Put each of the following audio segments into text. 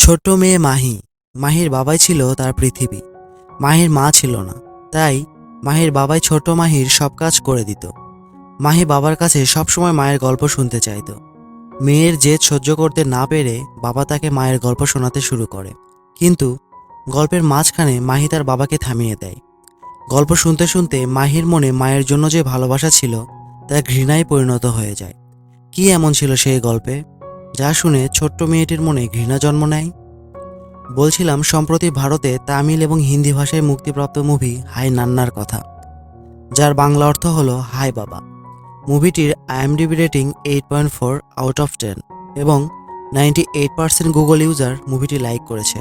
ছোট্ট মেয়ে মাহি। মাহির বাবাই ছিল তার পৃথিবী। মাহির মা ছিল না, তাই মাহির বাবাই ছোট মাহির সব কাজ করে দিত। মাহি বাবার কাছে সবসময় মায়ের গল্প শুনতে চাইতো। মেয়ের জেদ সহ্য করতে না পেরে বাবা তাকে মায়ের গল্প শোনাতে শুরু করে। কিন্তু গল্পের মাঝখানে মাহি তার বাবাকে থামিয়ে দেয়। গল্প শুনতে শুনতে মাহির মনে মায়ের জন্য যে ভালোবাসা ছিল তা ঘৃণায় পরিণত হয়ে যায়। কি এমন ছিল সেই গল্পে যা শুনে ছোট্ট মেয়েটির মনে ঘৃণা জন্ম নেয়? বলছিলাম সম্প্রতি ভারতে তামিল এবং হিন্দি ভাষায় মুক্তিপ্রাপ্ত মুভি হাই নান্নার কথা, যার বাংলা অর্থ হলো হাই বাবা। মুভিটির IMDb রেটিং 8.4/10 এবং 98% গুগল ইউজার মুভিটি লাইক করেছে।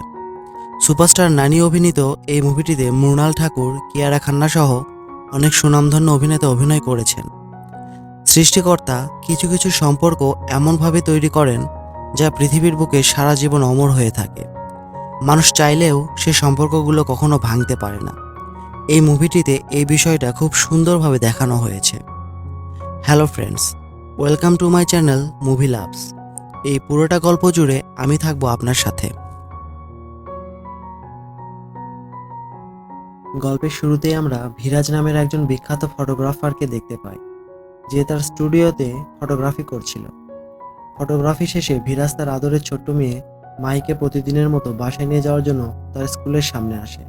সুপারস্টার নানি অভিনীত এই মুভিটিতে মৃণাল ঠাকুর, কিয়ারা খান্না সহ অনেক সুনামধন্য অভিনেতা অভিনয় করেছেন। সৃষ্টিকর্তা কিছু কিছু সম্পর্ক এমনভাবে তৈরি করেন যা পৃথিবীর বুকে সারা জীবন অমর হয়ে থাকে। মানুষ চাইলেও সে সম্পর্কগুলো কখনো ভাঙতে পারে না। এই মুভিটিতে এই বিষয়টা খুব সুন্দরভাবে দেখানো হয়েছে। Hello friends, welcome to my channel movie loves. এই পুরোটা গল্প জুড়ে আমি থাকবো আপনার সাথে। গল্পের শুরুতেই আমরা ভিরাজ নামের একজন বিখ্যাত ফটোগ্রাফারকে দেখতে পাই, যে তার স্টুডিওতে ফটোগ্রাফি করছিল। ফটোগ্রাফি শেষে ভিরাজ তার আদরের ছোট্ট মেয়ে মাহিকে প্রতিদিনের মতো বাসায় নিয়ে যাওয়ার জন্য তার স্কুলের সামনে আসে।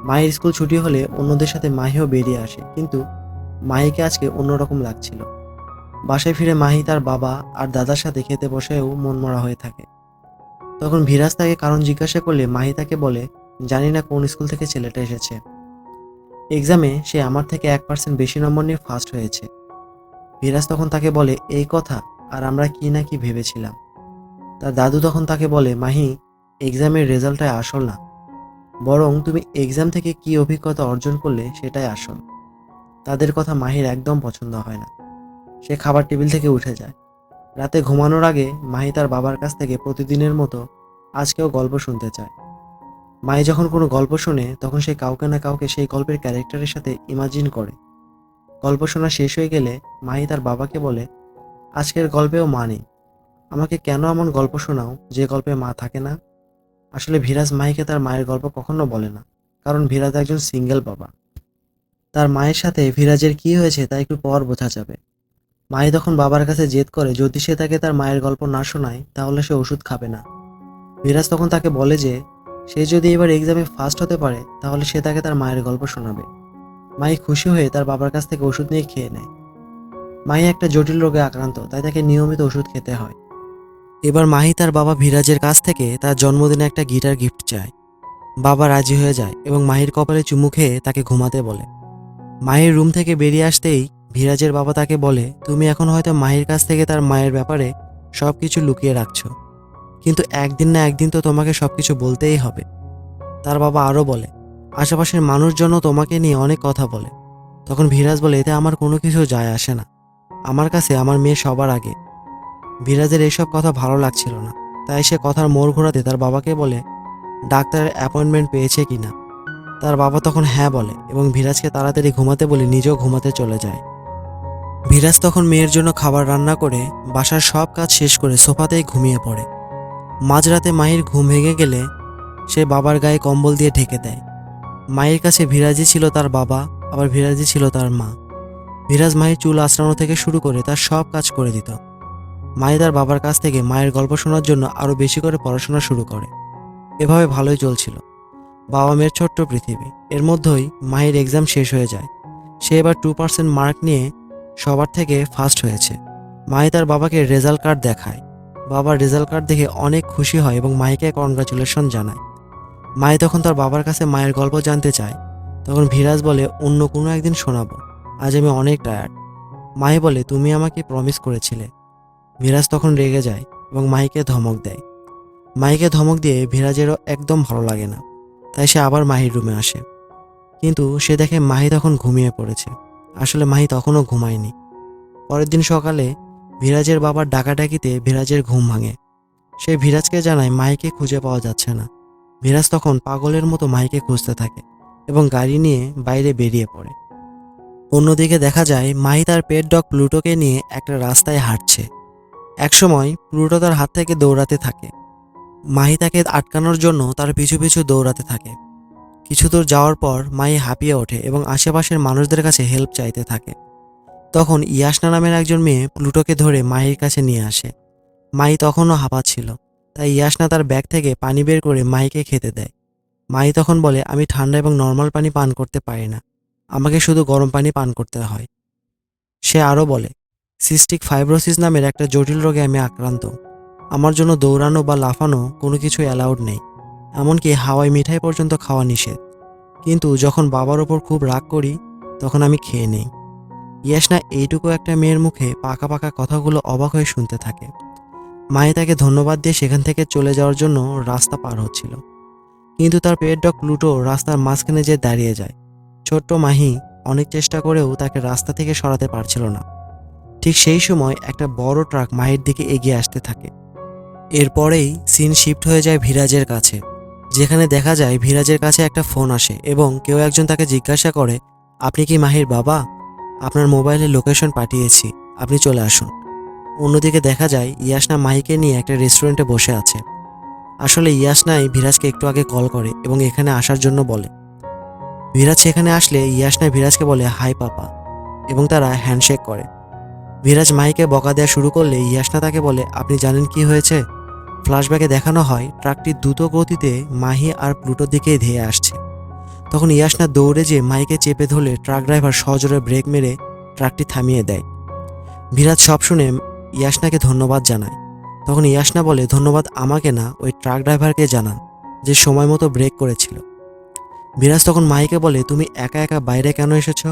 মাহির স্কুল ছুটি হলে অন্যদের সাথে মাহিও বেরিয়ে আসে, কিন্তু মাহিকে আজকে অন্যরকম লাগছিল। বাসায় ফিরে মাহি তার বাবা আর দাদার সাথে খেতে বসেও মনমরা হয়ে থাকে। তখন ভিরাজ তাকে কারণ জিজ্ঞাসা করলে মাহি তাকে বলে, জানি না কোন স্কুল থেকে ছেলেটা এসেছে, এক্সামে সে আমার থেকে 1% বেশি নম্বর নিয়ে ফার্স্ট হয়েছে। ভিরাজ তখন তাকে বলে, এই কথা, আর আমরা কি না কি ভেবেছিলাম। তার দাদু তখন তাকে বলে, মাহি, এক্সামের রেজাল্টটাই আসল না, বরং তুমি এক্সাম থেকে কি অভিজ্ঞতা অর্জন করলে সেটাই আসল। তাদের কথা মাহির একদম পছন্দ হয় না। সে খাবার টেবিল থেকে উঠে যায়। রাতে ঘুমানোর আগে মাহি তার বাবার কাছ থেকে প্রতিদিনের মতো আজকেও গল্প শুনতে চায়। মাহি যখন কোনো গল্প শোনে তখন সে কাউকে না কাউকে সেই গল্পের ক্যারেক্টারের সাথে ইমাজিন করে। গল্প শোনা শেষ হয়ে গেলে মাহি তার বাবাকে বলে, আজকের গল্পেও মা নেই, আমাকে কেন এমন গল্প শোনাও যে গল্পে মা থাকে না? আসলে ভিরাজ মাহিকে তার মায়ের গল্প কখনো বলে না, কারণ ভিরাজ একজন সিঙ্গেল বাবা। তার মায়ের সাথে ভিরাজের কি হয়েছে তা একটু পর বোঝা যাবে। মাহি তখন বাবার কাছে জেদ করে যদি সে তাকে তার মায়ের গল্প না শোনায় তাহলে সে ওষুধ খাবে না। ভিরাজ তখন তাকে বলে যে সে যদি এবার এক্সামে ফার্স্ট হতে পারে তাহলে সে তাকে তার মায়ের গল্প শোনাবে। মাহি খুশি হয়ে তার বাবার কাছ থেকে ওষুধ নিয়ে খেয়ে নেয়। মাহি একটা জটিল রোগে আক্রান্ত, তাই তাকে নিয়মিত ওষুধ খেতে হয়। এবার মাহি তার বাবা ভিরাজের কাছ থেকে তার জন্মদিনে একটা গিটার গিফট চায়। বাবা রাজি হয়ে যায় এবং মাহির কপালে চুমু খেয়ে তাকে ঘুমাতে বলে। মাহির রুম থেকে বেরিয়ে আসতেই ভিরাজের বাবা তাকে বলে, তুমি এখন হয়তো মাহির কাছ থেকে তার মায়ের ব্যাপারে সবকিছু লুকিয়ে রাখছো, কিন্তু একদিন না একদিন তো তোমাকে সবকিছু বলতেই হবে। তার বাবা আরও বলে, আশেপাশের মানুষজন তোমাকে নিয়ে অনেক কথা বলে। তখন ভিরাজ বলে, এতে আমার কোনো কিছু যায় আসে না, আমার কাছে আমার মেয়ে সবার আগে। ভিরাজের এইসব কথা ভালো লাগছিল না, তাই সে কথার মোড় ঘোরাতে তার বাবাকে বলে, ডাক্তারের অ্যাপয়েন্টমেন্ট পেয়েছে কিনা। তার বাবা তখন হ্যাঁ বলে এবং ভিরাজকে তাড়াতাড়ি ঘুমাতে বলে নিজেও ঘুমাতে চলে যায়। ভিরাজ তখন মেয়ের জন্য খাবার রান্না করে বাসার সব কাজ শেষ করে সোফাতেই ঘুমিয়ে পড়ে। মাঝরাতে মাহির ঘুম ভেঙে গেলে সে বাবার গায়ে কম্বল দিয়ে ঢেকে দেয়। মায়ের কাছে ভিরাজি ছিল তার বাবা, আবার ভিরাজি ছিল তার মা। ভিরাজ মাহির চুল আঁচড়ানো থেকে শুরু করে তার সব কাজ করে দিত। মাহি তার বাবার কাছ থেকে মায়ের গল্প শোনার জন্য আরও বেশি করে পড়াশোনা শুরু করে। এভাবে ভালোই চলছিল বাবা মেয়ের ছোট্ট পৃথিবী। এর মধ্যেই মাহির এক্সাম শেষ হয়ে যায়। সে এবার 2% মার্ক নিয়ে সবার থেকে ফার্স্ট হয়েছে। মাহি তার বাবাকে রেজাল্ট কার্ড দেখায়। বাবার রেজাল্ট কার্ড দেখে অনেক খুশি হয় এবং মাহিকে কনগ্রাচুলেশন জানায়। মাহি তখন তার বাবার কাছে মায়ের গল্প জানতে চায়। তখন ভিরাজ বলে, অন্য কোনো একদিন শোনাবো, আজ আমি অনেক টায়ার্ড। মাহি বলে, তুমি আমাকে প্রমিস করেছিলে। ভিরাজ তখন রেগে যায় এবং মাহিকে ধমক দেয়। মাহিকে ধমক দিয়ে ভিরাজেরও একদম ভালো লাগে না, তাই সে আবার মাহির রুমে আসে। কিন্তু সে দেখে মাহি তখন ঘুমিয়ে পড়েছে। আসলে মাহি তখনও ঘুমায়নি। পরের দিন সকালে ভিরাজের বাবার ডাকাডাকিতে ভিরাজের ঘুম ভাঙে। সে ভিরাজকে জানায় মাহিকে খুঁজে পাওয়া যাচ্ছে না। ভিরাজ তখন পাগলের মতো মাহিকে খুঁজতে থাকে এবং গাড়ি নিয়ে বাইরে বেরিয়ে পড়ে। অন্যদিকে দেখা যায় মাহি তার পেট ডগ প্লুটোকে নিয়ে একটা রাস্তায় হাঁটছে। একসময় প্লুটো তার হাত থেকে দৌড়াতে থাকে। মাহি তাকে আটকানোর জন্য তার পিছু পিছু দৌড়াতে থাকে। কিছু দূর যাওয়ার পর মাহি হাঁপিয়ে ওঠে এবং আশেপাশের মানুষদের কাছে হেল্প চাইতে থাকে। তখন ইয়াসনা নামের একজন মেয়ে প্লুটোকে ধরে মাহির কাছে নিয়ে আসে। মাহি তখনও হাঁপাচ্ছিল, তাই ইয়াসনা তার ব্যাগ থেকে পানি বের করে মাহিকে খেতে দেয়। মাহি তখন বলে, আমি ঠান্ডা এবং নর্মাল পানি পান করতে পারি না, আমাকে শুধু গরম পানি পান করতে হয়। সে আরও বলে, সিস্টিক ফাইব্রোসিস নামের একটা জটিল রোগে আমি আক্রান্ত, আমার জন্য দৌড়ানো বা লাফানো কোনো কিছু অ্যালাউড নেই, এমনকি হাওয়াই মিঠাই পর্যন্ত খাওয়া নিষেধ। কিন্তু যখন বাবার ওপর খুব রাগ করি তখন আমি খেয়ে নেই। ইয়াসনা এইটুকু একটা মেয়ের মুখে পাকা পাকা কথাগুলো অবাক হয়ে শুনতে থাকে। মায়ে তাকে ধন্যবাদ দিয়ে সেখান থেকে চলে যাওয়ার জন্য রাস্তা পার হচ্ছিল, কিন্তু তার পেট ডগ প্লুটো রাস্তার মাঝখানে যে দাঁড়িয়ে যায়। ছোট্ট মাহি অনেক চেষ্টা করেও তাকে রাস্তা থেকে সরাতে পারছিল না। ঠিক সেই সময় একটা বড় ট্রাক মাহির দিকে এগিয়ে আসতে থাকে। এরপরেই সিন শিফট হয়ে যায় ভিরাজের কাছে, যেখানে দেখা যায় ভিরাজের কাছে একটা ফোন আসে এবং কেউ একজন তাকে জিজ্ঞাসা করে, আপনি কি মাহির বাবা? আপনার মোবাইলে লোকেশন পাঠিয়েছি, আপনি চলে আসুন। অন্যদিকে দেখা যায় ইয়াসনা মাহিকে নিয়ে একটা রেস্টুরেন্টে বসে আছে। আসলে ইয়াসনাই ভিরাজকে একটু আগে কল করে এবং এখানে আসার জন্য বলে। ভিরাজ সেখানে আসলে ইয়াসনা ভিরাজকে বলে হাই পাপা এবং তারা হ্যান্ডশেক করে। ভিরাজ মাহিকে বকা দেওয়া শুরু করলে ইয়াসনা তাকে বলে, আপনি জানেন কি হয়েছে? ফ্ল্যাশব্যাকে দেখানো হয় ট্রাকটি দ্রুত গতিতে মাহি আর প্লুটোর দিকে ধেয়ে আসছে। তখন ইয়াসনা দৌড়ে যেয়ে মাহিকে চেপে ধরলে ট্রাক ড্রাইভার সজোরে ব্রেক মেরে ট্রাকটি থামিয়ে দেয়। ভিরাজ সব শুনে ইয়াসনাকে ধন্যবাদ জানায়। তখন ইয়াসনা বলে, ধন্যবাদ আমাকে না, ওই ট্রাক ড্রাইভারকে জানান যে সময় মতো ব্রেক করেছিল। ভিরাজ তখন মাহিকে বলে, তুমি একা একা বাইরে কেন এসেছো?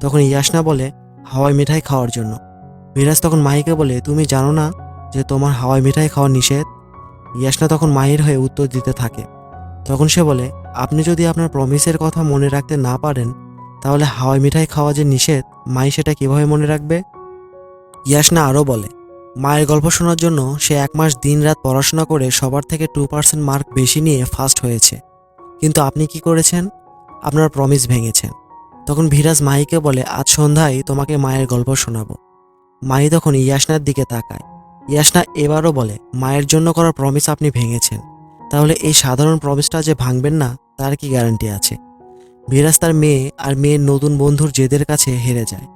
তখন ইয়াসনা বলে, হাওয়াই মিঠাই খাওয়ার জন্য। ভিরাজ তখন মাহিকে বলে, তুমি জানো না যে তোমার হাওয়াই মিঠাই খাওয়া নিষেধ? ইয়াসনা তখন মাহির হয়ে উত্তর দিতে থাকে। তখন সে বলে, আপনি যদি আপনার প্রমিসের কথা মনে রাখতে না পারেন তাহলে হাওয়াই মিঠাই খাওয়া যে নিষেধ, মাহি সেটা কিভাবে মনে রাখবে? ইয়াসনা আরও বলে, মায়ের গল্প শোনার জন্য সে 1 মাস দিনরাত পড়াশোনা করে সবার থেকে 2% মার্ক বেশি নিয়ে ফার্স্ট হয়েছে, কিন্তু আপনি কি করেছেন? আপনার প্রমিস ভেঙেছেন। তখন ভিরাজ মাহিকে বলে, আজ সন্ধ্যায় তোমাকে মায়ের গল্প শোনাবো। মাহি তখন ইয়াসনার দিকে তাকায়। ইয়াসনা এবারও বলে, মায়ের জন্য করা প্রমিস আপনি ভেঙেছেন, তাহলে এই সাধারণ প্রমিসটা যে ভাঙবেন না তার কি গ্যারান্টি আছে? ভিরাজ তার মেয়ে আর মেয়ের নতুন বন্ধুর জেদের কাছে হেরে যায়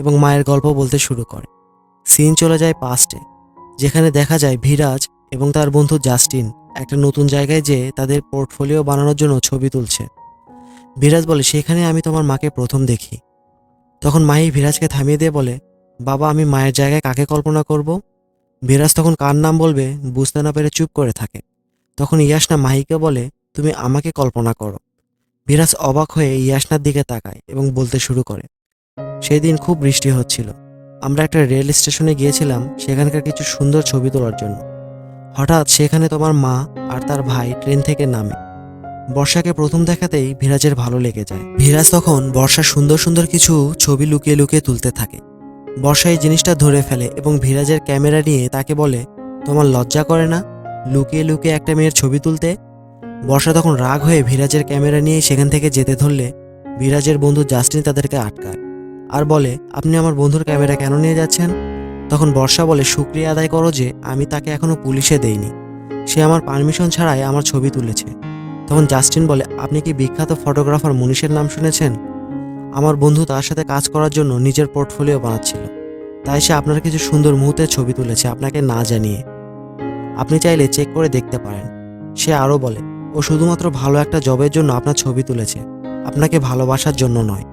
এবং মায়ের গল্প বলতে শুরু করে। সিন চলে যায় পাস্টে, যেখানে দেখা যায় ভিরাজ এবং তার বন্ধু জাস্টিন একটা নতুন জায়গায় যেয়ে তাদের পোর্টফোলিও বানানোর জন্য ছবি তুলছে। ভিরাজ বলে, সেখানে আমি তোমার মাকে প্রথম দেখি। তখন মাহি ভিরাজকে থামিয়ে দিয়ে বলে, বাবা, আমি মায়ের জায়গায় কাকে কল্পনা করব? ভিরাজ তখন কার নাম বলবে বুঝতে না পেরে চুপ করে থাকে। তখন ইয়াসনা মাহিকে বলে, তুমি আমাকে কল্পনা করো। ভিরাজ অবাক হয়ে ইয়াসনার দিকে তাকায় এবং বলতে শুরু করে, সেদিন খুব বৃষ্টি হচ্ছিল, আমরা একটা রেল স্টেশনে গিয়েছিলাম সেখানকার কিছু সুন্দর ছবি তোলার জন্য। হঠাৎ সেখানে তোমার মা আর তার ভাই ট্রেন থেকে নামে। বর্ষাকে প্রথম দেখাতেই ভিরাজের ভালো লেগে যায়। ভিরাজ তখন বর্ষার সুন্দর সুন্দর কিছু ছবি লুকিয়ে লুকিয়ে তুলতে থাকে। বর্ষা এই জিনিসটা ধরে ফেলে এবং ভিরাজের ক্যামেরা নিয়ে তাকে বলে, তোমার লজ্জা করে না লুকিয়ে লুকিয়ে একটা মেয়ের ছবি তুলতে? বর্ষা তখন রাগ হয়ে ভিরাজের ক্যামেরা নিয়ে সেখান থেকে যেতে ধরলে ভিরাজের বন্ধু জাস্টিন তাদেরকে আটকায় আর বলে, আপনি আমার বন্ধুর ক্যামেরা কেন নিয়ে যাচ্ছেন? তখন বর্ষা বলে, শুকরিয়া আদায় করো যে আমি তাকে এখনো পুলিশে দেইনি, সে আমার পারমিশন ছাড়াই আমার ছবি তুলেছে। তখন জাস্টিন বলে, আপনি কি বিখ্যাত ফটোগ্রাফার মনীষের নাম শুনেছেন? আমার বন্ধু তার সাথে কাজ করার জন্য নিজের পোর্টফোলিও বানাচ্ছিল, তাই সে আপনার কিছু সুন্দর মুহূর্তের ছবি তুলেছে আপনাকে না জানিয়ে, আপনি চাইলে চেক করে দেখতে পারেন। সে আরও বলে, ও শুধুমাত্র ভালো একটা জবের জন্য আপনার ছবি তুলেছে, আপনাকে ভালোবাসার জন্য নয়।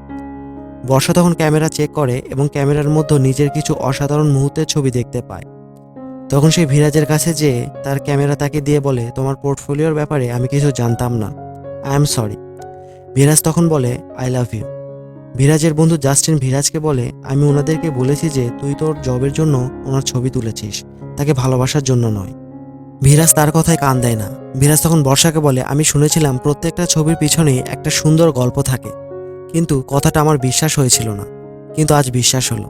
বর্ষা তখন ক্যামেরা চেক করে এবং ক্যামেরার মধ্যে নিজের কিছু অসাধারণ মুহূর্তের ছবি দেখতে পায়। তখন সে ভিরাজের কাছে যেয়ে তার ক্যামেরা তাকে দিয়ে বলে, তোমার পোর্টফোলিওর ব্যাপারে আমি কিছু জানতাম না, আই এম সরি। ভিরাজ তখন বলে, আই লাভ ইউ। ভিরাজের বন্ধু জাস্টিন ভিরাজকে বলে, আমি ওনাদেরকে বলেছি যে তুই তোর জবের জন্য ওনার ছবি তুলেছিস, তাকে ভালোবাসার জন্য নয়। ভিরাজ তার কথায় কান দেয় না। ভিরাজ তখন বর্ষাকে বলে, আমি শুনেছিলাম প্রত্যেকটা ছবির পিছনেই একটা সুন্দর গল্প থাকে, কিন্তু কথাটা আমার বিশ্বাস হয়েছিল না, কিন্তু আজ বিশ্বাস হলো।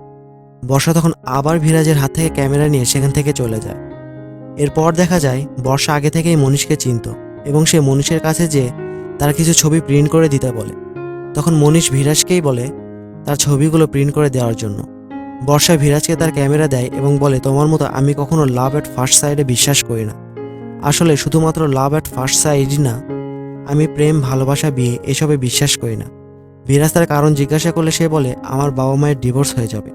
বর্ষা তখন আবার ভিরাজের হাত থেকে ক্যামেরা নিয়ে সেখান থেকে চলে যায়। এরপর দেখা যায় বর্ষা আগে থেকেই মনীষকে চিনত এবং সে মনীষের কাছে যেয়ে তার কিছু ছবি প্রিন্ট করে দিতে বলে। তখন মনীষ ভিরাজকেই বলে তার ছবিগুলো প্রিন্ট করে দেওয়ার জন্য। বর্ষা ভিরাজকে তার ক্যামেরা দেয় এবং বলে, তোমার মতো আমি কখনো লাভ এট ফার্স্ট সাইডে বিশ্বাস করি না, আসলে শুধুমাত্র লাভ অ্যাট ফার্স্ট সাইটই না, আমি প্রেম, ভালোবাসা, বিয়ে এসবে বিশ্বাস করি না। বিরাজ তার কারণ জিজ্ঞাসা করলে সে বলে, আমার বাবা মায়ের ডিভোর্স হয়ে যাবে।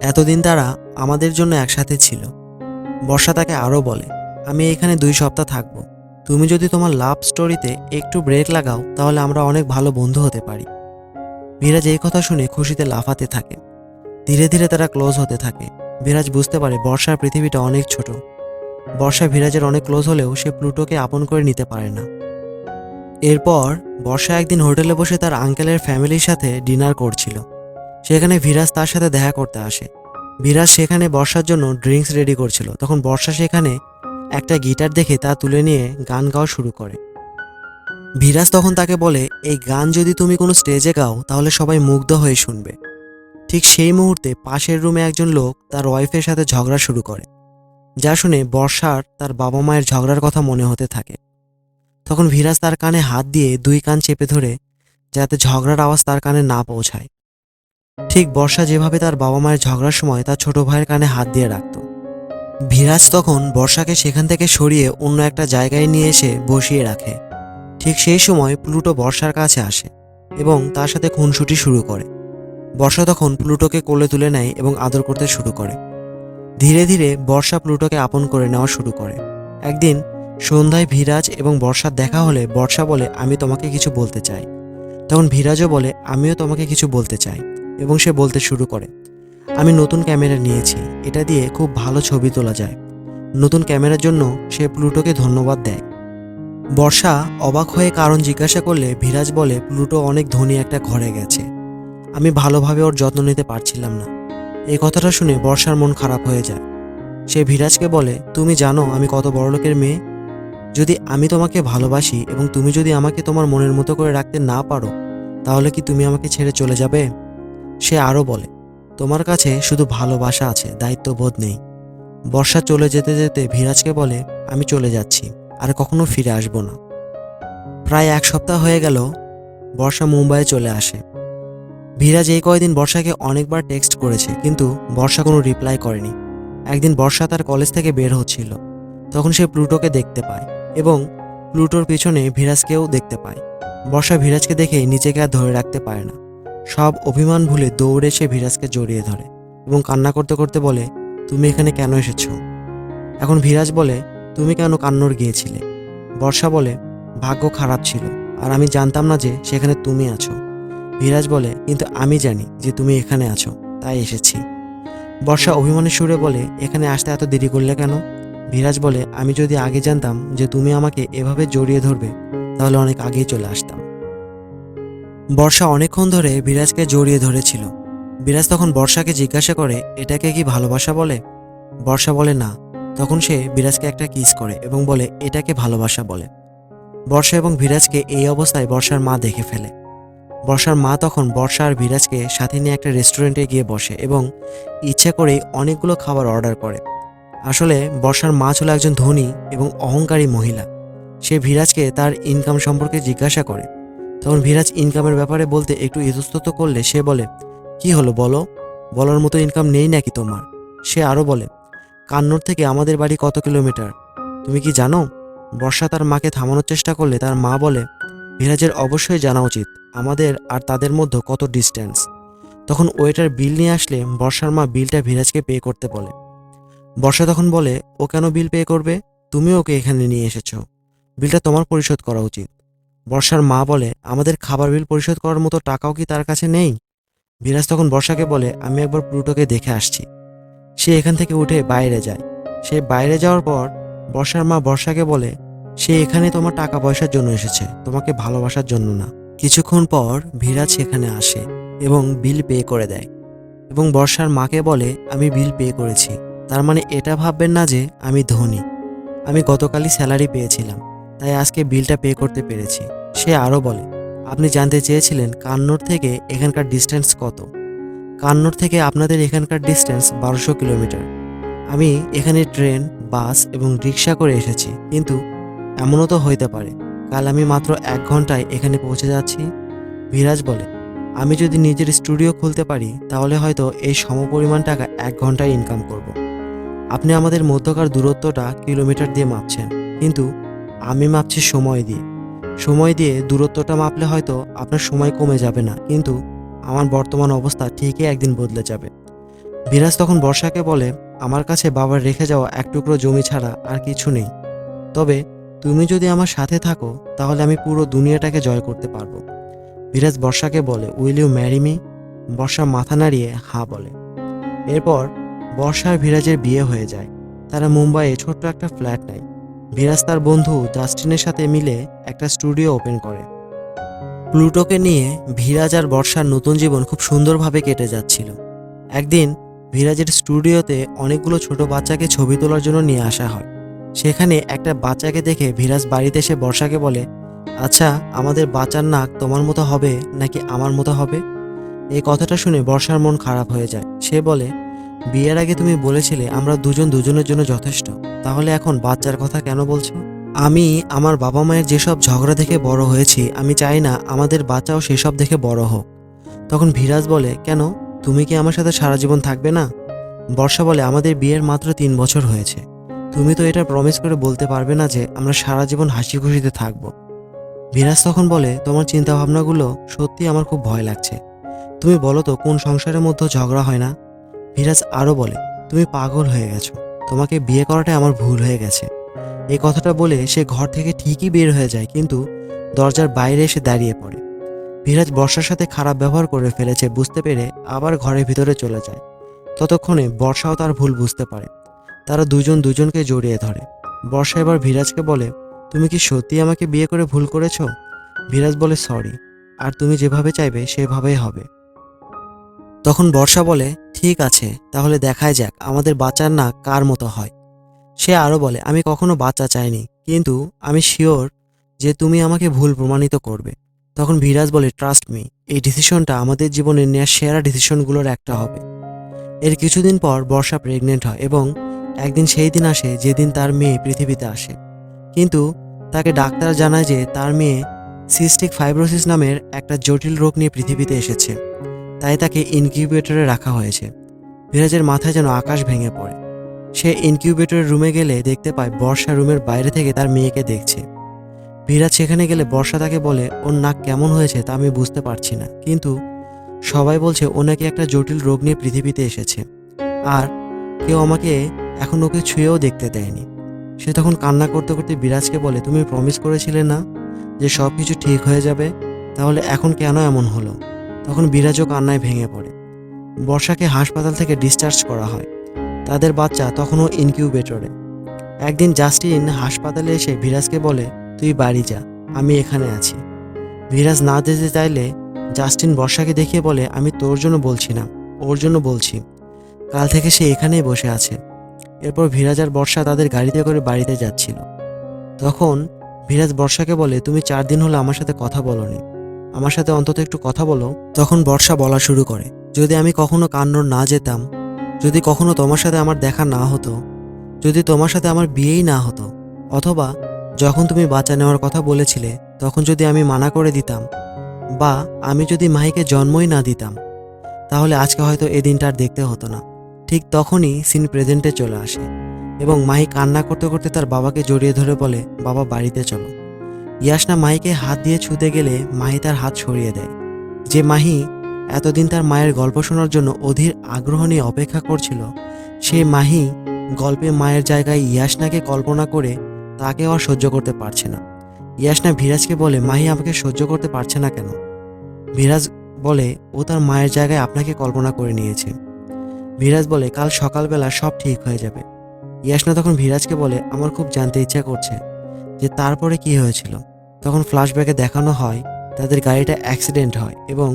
এতদিন তারা আমাদের জন্য একসাথে ছিল। বর্ষা তাকে আরও বলে, আমি এখানে 2 সপ্তাহ থাকবো। তুমি যদি তোমার লাভ স্টোরিতে একটু ব্রেক লাগাও তাহলে আমরা অনেক ভালো বন্ধু হতে পারি। বিরাজ এই কথা শুনে খুশিতে লাফাতে থাকে। ধীরে ধীরে তারা ক্লোজ হতে থাকে। বিরাজ বুঝতে পারে বর্ষার পৃথিবীটা অনেক ছোট। বর্ষা বিরাজের অনেক ক্লোজ হলেও সে প্লুটোকে আপন করে নিতে পারে না। এরপর বর্ষা একদিন হোটেলে বসে তার আঙ্কেলের ফ্যামিলির সাথে ডিনার করছিল। সেখানে বিরাজ তার সাথে দেখা করতে আসে। বিরাজ সেখানে বর্ষার জন্য ড্রিঙ্কস রেডি করছিল। তখন বর্ষা সেখানে একটা গিটার দেখে তা তুলে নিয়ে গান গাওয়া শুরু করে। বিরাজ তখন তাকে বলে, এই গান যদি তুমি কোনো স্টেজে গাও তাহলে সবাই মুগ্ধ হয়ে শুনবে। ঠিক সেই মুহূর্তে পাশের রুমে একজন লোক তার ওয়াইফের সাথে ঝগড়া শুরু করে, যা শুনে বর্ষার তার বাবা মায়ের ঝগড়ার কথা মনে হতে থাকে। তখন বিরাজ তার কানে হাত দিয়ে 2 কান চেপে ধরে যাতে ঝগড়ার আওয়াজ তার কানে না পৌঁছায়। ঠিক বর্ষা যেভাবে তার বাবা মায়ের ঝগড়ার সময় তার ছোট ভাইয়ের কানে হাত দিয়ে রাখত। বিরাজ তখন বর্ষাকে সেখান থেকে সরিয়ে অন্য একটা জায়গায় নিয়ে এসে বসিয়ে রাখে। ঠিক সেই সময় প্লুটো বর্ষার কাছে আসে এবং তার সাথে খুনসুটি শুরু করে। বর্ষা তখন প্লুটোকে কোলে তুলে নেয় এবং আদর করতে শুরু করে। ধীরে ধীরে বর্ষা প্লুটোকে আপন করে নেওয়া শুরু করে। একদিন সন্ধ্যায় বিরাজ এবং বর্ষার দেখা হলে বর্ষা বলে, আমি তোমাকে কিছু বলতে চাই। তখন বিরাজও বলে, আমিও তোমাকে কিছু বলতে চাই। এবং সে বলতে শুরু করে, আমি নতুন ক্যামেরা নিয়েছি, এটা দিয়ে খুব ভালো ছবি তোলা যায়। নতুন ক্যামেরার জন্য সে প্লুটোকে ধন্যবাদ দেয়। বর্ষা অবাক হয়ে কারণ জিজ্ঞাসা করলে বিরাজ বলে, প্লুটো অনেক ধনী একটা ঘরে গেছে, আমি ভালোভাবে ওর যত্ন নিতে পারছিলাম না। এই কথাটা শুনে বর্ষার মন খারাপ হয়ে যায়। সে বিরাজকে বলে, তুমি জানো আমি কত বড়লোকের মেয়ে? যদি আমি তোমাকে ভালোবাসি এবং তুমি যদি আমাকে তোমার মনের মতো করে রাখতে না পারো তাহলে কি তুমি আমাকে ছেড়ে চলে যাবে? সে আরও বলে, তোমার কাছে শুধু ভালোবাসা আছে, দায়িত্ববোধ নেই। বর্ষা চলে যেতে যেতে বিরাজকে বলে, আমি চলে যাচ্ছি, আর কখনো ফিরে আসবো না। প্রায় 1 সপ্তাহ হয়ে গেল। বর্ষা মুম্বাইয়ে চলে আসে। বিরাজ এই কয়েকদিন বর্ষাকে অনেকবার টেক্সট করেছে, কিন্তু বর্ষা কোনো রিপ্লাই করেনি। একদিন বর্ষা তার কলেজ থেকে বের হচ্ছিল, তখন সে প্লুটোকে দেখতে পায় এবং প্লুটোর পিছনে বিরাজকেও দেখতে পায়। বর্ষা বিরাজকে দেখে নিজেকে আর ধরে রাখতে পারে না। সব অভিমান ভুলে দৌড়ে সে বিরাজকে জড়িয়ে ধরে এবং কান্না করতে করতে বলে, তুমি এখানে কেন এসেছো? এখন বিরাজ বলে, তুমি কেন কান্নড় গিয়েছিলে? বর্ষা বলে, ভাগ্য খারাপ ছিল আর আমি জানতাম না যে সেখানে তুমি আছো। বিরাজ বলে, কিন্তু আমি জানি যে তুমি এখানে আছো, তাই এসেছি। বর্ষা অভিমানের সুরে বলে, এখানে আসতে এত দেরি করলে কেন? বিরাজ বলে, আমি যদি আগে জানতাম যে তুমি আমাকে এভাবে জড়িয়ে ধরবে তাহলে অনেক আগেই চলে আসতাম। বর্ষা অনেকক্ষণ ধরে বিরাজকে জড়িয়ে ধরেছিল। বিরাজ তখন বর্ষাকে জিজ্ঞাসা করে, এটাকে কি ভালোবাসা বলে? বর্ষা বলে না। তখন সে বিরাজকে একটা কিস করে এবং বলে, এটাকে ভালোবাসা বলে। বর্ষা এবং বিরাজকে এই অবস্থায় বর্ষার মা দেখে ফেলে। বর্ষার মা তখন বর্ষা আর বিরাজকে সাথে নিয়ে একটা রেস্টুরেন্টে গিয়ে বসে এবং ইচ্ছে করেই অনেকগুলো খাবার অর্ডার করে। আসলে বর্ষার মা ছিল একজন ধনী এবং অহংকারী মহিলা। সে বিরাজকে তার ইনকাম সম্পর্কে জিজ্ঞাসা করে। তখন বিরাজ ইনকামের ব্যাপারে বলতে একটু ইতস্তত করলে সে বলে, কি হলো বলো, বলার মতো ইনকাম নেই নাকি তোমার? সে আরও বলে, কান্নড় থেকে আমাদের বাড়ি কত কিলোমিটার তুমি কি জানো? বর্ষা তার মাকে থামানোর চেষ্টা করলে তার মা বলে, বিরাজের অবশ্যই জানা উচিত আমাদের আর তাদের মধ্যে কত ডিস্টেন্স। তখন ওয়েটার বিল নিয়ে আসলে বর্ষার মা বিলটা বিরাজকে পে করতে বলে। বর্ষা তখন বলে, ও কেন বিল পে করবে? তুমি ওকে এখানে নিয়ে এসেছো, বিলটা তোমার পরিশোধ করা উচিত। বর্ষার মা বলে, আমাদের খাবার বিল পরিশোধ করার মতো টাকাও কি তার কাছে নেই? বিরাজ তখন বর্ষাকে বলে, আমি একবার প্লুটোকে দেখে আসছি। সে এখান থেকে উঠে বাইরে যায়। সে বাইরে যাওয়ার পর বর্ষার মা বর্ষাকে বলে, সে এখানে তোমার টাকা পয়সার জন্য এসেছে, তোমাকে ভালোবাসার জন্য না। কিছুক্ষণ পর বিরাজ সেখানে আসে এবং বিল পে করে দেয় এবং বর্ষার মাকে বলে, আমি বিল পে করেছি, তার মানে এটা ভাববেন না যে আমি ধনী। আমি গতকালই স্যালারি পেয়েছিলাম, তাই আজকে বিলটা পে করতে পেরেছি। সে আরও বলে, আপনি জানতে চেয়েছিলেন কান্নড় থেকে এখানকার ডিস্টেন্স কত? কান্নড় থেকে আপনাদের এখানকার ডিস্টেন্স 1200 কিলোমিটার। আমি এখানে ট্রেন, বাস এবং রিক্সা করে এসেছি, কিন্তু এমনও তো হইতে পারে কাল আমি মাত্র 1 ঘন্টায় এখানে পৌঁছে যাচ্ছি। বিরাজ বলে, আমি যদি নিজের স্টুডিও খুলতে পারি তাহলে হয়তো এই সমপরিমাণ টাকা 1 ঘন্টায় ইনকাম করব। আপনি আমাদের মধ্যকার দূরত্বটা কিলোমিটার দিয়ে মাপছেন, কিন্তু আমি মাপছি সময় দিয়ে। সময় দিয়ে দূরত্বটা মাপলে হয়তো আপনার সময় কমে যাবে না, কিন্তু আমার বর্তমান অবস্থা ঠিকই একদিন বদলে যাবে। বিরাজ তখন বর্ষাকে বলে, আমার কাছে বাবার রেখে যাওয়া এক টুকরো জমি ছাড়া আর কিছু নেই। তবে তুমি যদি আমার সাথে থাকো তাহলে আমি পুরো দুনিয়াটাকে জয় করতে পারবো। বিরাজ বর্ষাকে বলে, উইল ইউ ম্যারি মি? বর্ষা মাথা নাড়িয়ে হ্যাঁ বলে। এরপর বর্ষা আর বিরাজের বিয়ে হয়ে যায়। তারা মুম্বাইয়ে ছোট্ট একটা ফ্ল্যাট নেয়। বিরাজ তার বন্ধু জাস্টিনের সাথে মিলে একটা স্টুডিও ওপেন করে। প্লুটোকে নিয়ে বিরাজ আর বর্ষার নতুন জীবন খুব সুন্দরভাবে কেটে যাচ্ছিল। একদিন বিরাজের স্টুডিওতে অনেকগুলো ছোট বাচ্চাকে ছবি তোলার জন্য নিয়ে আসা হয়। সেখানে একটা বাচ্চাকে দেখে বিরাজ বাড়িতে এসে বর্ষাকে বলে, আচ্ছা, আমাদের বাচ্চার নাক তোমার মতো হবে নাকি আমার মতো হবে? এই কথাটা শুনে বর্ষার মন খারাপ হয়ে যায়। সে বলে, বিয়ের আগে তুমি বলেছিলে আমরা দুজন দুজনের জন্য যথেষ্ট, তাহলে এখন বাচ্চার কথা কেন বলছো? আমি আমার বাবা মায়ের যেসব ঝগড়া দেখে বড় হয়েছি, আমি চাই না আমাদের বাচ্চাও সেসব দেখে বড় হোক। তখন বিরাজ বলে, কেন, তুমি কি আমার সাথে সারা জীবন থাকবে না? বর্ষা বলে, আমাদের বিয়ের মাত্র 3 বছর হয়েছে। তুমি তো এটা প্রমিস করে বলতে পারবে না যে আমরা সারা জীবন হাসি খুশিতে থাকবো। বিরাজ তখন বলে, তোমার চিন্তা ভাবনাগুলো সত্যি আমার খুব ভয় লাগছে। তুমি বলো তো কোন সংসারের মধ্যে ঝগড়া হয় না? বিরাজ আরও বলে, তুমি পাগল হয়ে গেছো, তোমাকে বিয়ে করাটাই আমার ভুল হয়ে গেছে। এই কথাটা বলে সে ঘর থেকে ঠিকই বের হয়ে যায়, কিন্তু দরজার বাইরে এসে দাঁড়িয়ে পড়ে। বিরাজ বর্ষার সাথে খারাপ ব্যবহার করে ফেলেছে বুঝতে পেরে আবার ঘরের ভিতরে চলে যায়। ততক্ষণে বর্ষাও তার ভুল বুঝতে পারে। তারা দুজন দুজনকে জড়িয়ে ধরে। বর্ষা এবার বিরাজকে বলে, তুমি কি সত্যি আমাকে বিয়ে করে ভুল করেছো? বিরাজ বলে, সরি, আর তুমি যেভাবে চাইবে সেভাবেই হবে। তখন বর্ষা বলে, ঠিক আছে, তাহলে দেখাই যাক আমাদের বাচ্চার নাক কার মতো হয়। সে আরও বলে, আমি কখনো বাচ্চা চাইনি, কিন্তু আমি শিওর যে তুমি আমাকে ভুল প্রমাণিত করবে। তখন বিরাজ বলে, ট্রাস্ট মি, এই ডিসিশনটা আমাদের জীবনের নেওয়া সেরা ডিসিশনগুলোর একটা হবে। এর কিছুদিন পর বর্ষা প্রেগনেন্ট হয় এবং একদিন সেই দিন আসে যেদিন তার মেয়ে পৃথিবীতে আসে। কিন্তু তাকে ডাক্তার জানায় যে তার মেয়ে সিস্টিক ফাইব্রোসিস নামের একটা জটিল রোগ নিয়ে পৃথিবীতে এসেছে, তাই তাকে ইনকিউবেটরে রাখা হয়েছে। বিরাজের মাথায় যেন আকাশ ভেঙে পড়ে। সে ইনকিউবেটরের রুমে গেলে দেখতে পায় বর্ষা রুমের বাইরে থেকে তার মেয়েকে দেখছে। বিরাজ সেখানে গেলে বর্ষা তাকে বলে, ওর নাক কেমন হয়েছে তা আমি বুঝতে পারছি না, কিন্তু সবাই বলছে ও নাকি একটা জটিল রোগ নিয়ে পৃথিবীতে এসেছে, আর কেউ আমাকে এখন ওকে ছুঁয়েও দেখতে দেয়নি। সে তখন কান্না করতে করতে বিরাজকে বলে, তুমি প্রমিস করেছিলে না যে সব কিছু ঠিক হয়ে যাবে, তাহলে এখন কেন এমন হলো? তখন বিরাজও কান্নায় ভেঙে পড়ে। বর্ষাকে হাসপাতাল থেকে ডিসচার্জ করা হয়। তাদের বাচ্চা তখনও ইনকিউবেটরে। একদিন জাস্টিন হাসপাতালে এসে বিরাজকে বলে, তুই বাড়ি যা, আমি এখানে আছি। বিরাজ না যেতে চাইলে জাস্টিন বর্ষাকে দেখিয়ে বলে, আমি তোর জন্য বলছি না, ওর জন্য বলছি। কাল থেকে সে এখানেই বসে আছে। এরপর বিরাজ আর বর্ষা তাদের গাড়িতে করে বাড়িতে যাচ্ছিল। তখন বিরাজ বর্ষাকে বলে, তুমি 4 দিন হলো আমার সাথে কথা বলোনি, আমার সাথে অন্তত একটু কথা বলো। তখন বর্ষা বলা শুরু করে, যদি আমি কখনো কান্নড় না যেতাম, যদি কখনো তোমার সাথে আমার দেখা না হতো, যদি তোমার সাথে আমার বিয়েই না হতো, অথবা যখন তুমি বাচ্চা নেওয়ার কথা বলেছিলে তখন যদি আমি মানা করে দিতাম, বা আমি যদি মাহিকে জন্মই না দিতাম, তাহলে আজকে হয়তো এই দিনটা আর দেখতে হতো না। ঠিক তখনই সিন প্রেজেন্টে চলে আসে এবং মাহি কান্না করতে করতে তার বাবাকে জড়িয়ে ধরে বলে, বাবা বাড়িতে চলো। ইয়াশনা মাহিকে হাত দিয়ে ছুঁতে গেলে মাহি তার হাত সরিয়ে দেয়। যে মাহি এতদিন তার মায়ের গল্প শোনার জন্য অধীর আগ্রহ নিয়ে অপেক্ষা করছিল, সেই মাহি গল্পে মায়ের জায়গায় ইয়াশনাকে কল্পনা করে তাকেও আর সহ্য করতে পারছে না। ইয়াশনা বিরাজকে বলে, মাহি আমাকে সহ্য করতে পারছে না কেন? বিরাজ বলে, ও তার মায়ের জায়গায় আপনাকে কল্পনা করে নিয়েছে। বিরাজ বলে, কাল সকালবেলা সব ঠিক হয়ে যাবে। ইয়াশনা তখন বিরাজকে বলে, আমার খুব জানতে ইচ্ছা করছে যে তারপরে কি হয়েছিল। তখন ফ্ল্যাশব্যাকে দেখানো হয় তাদের গাড়িটা অ্যাক্সিডেন্ট হয় এবং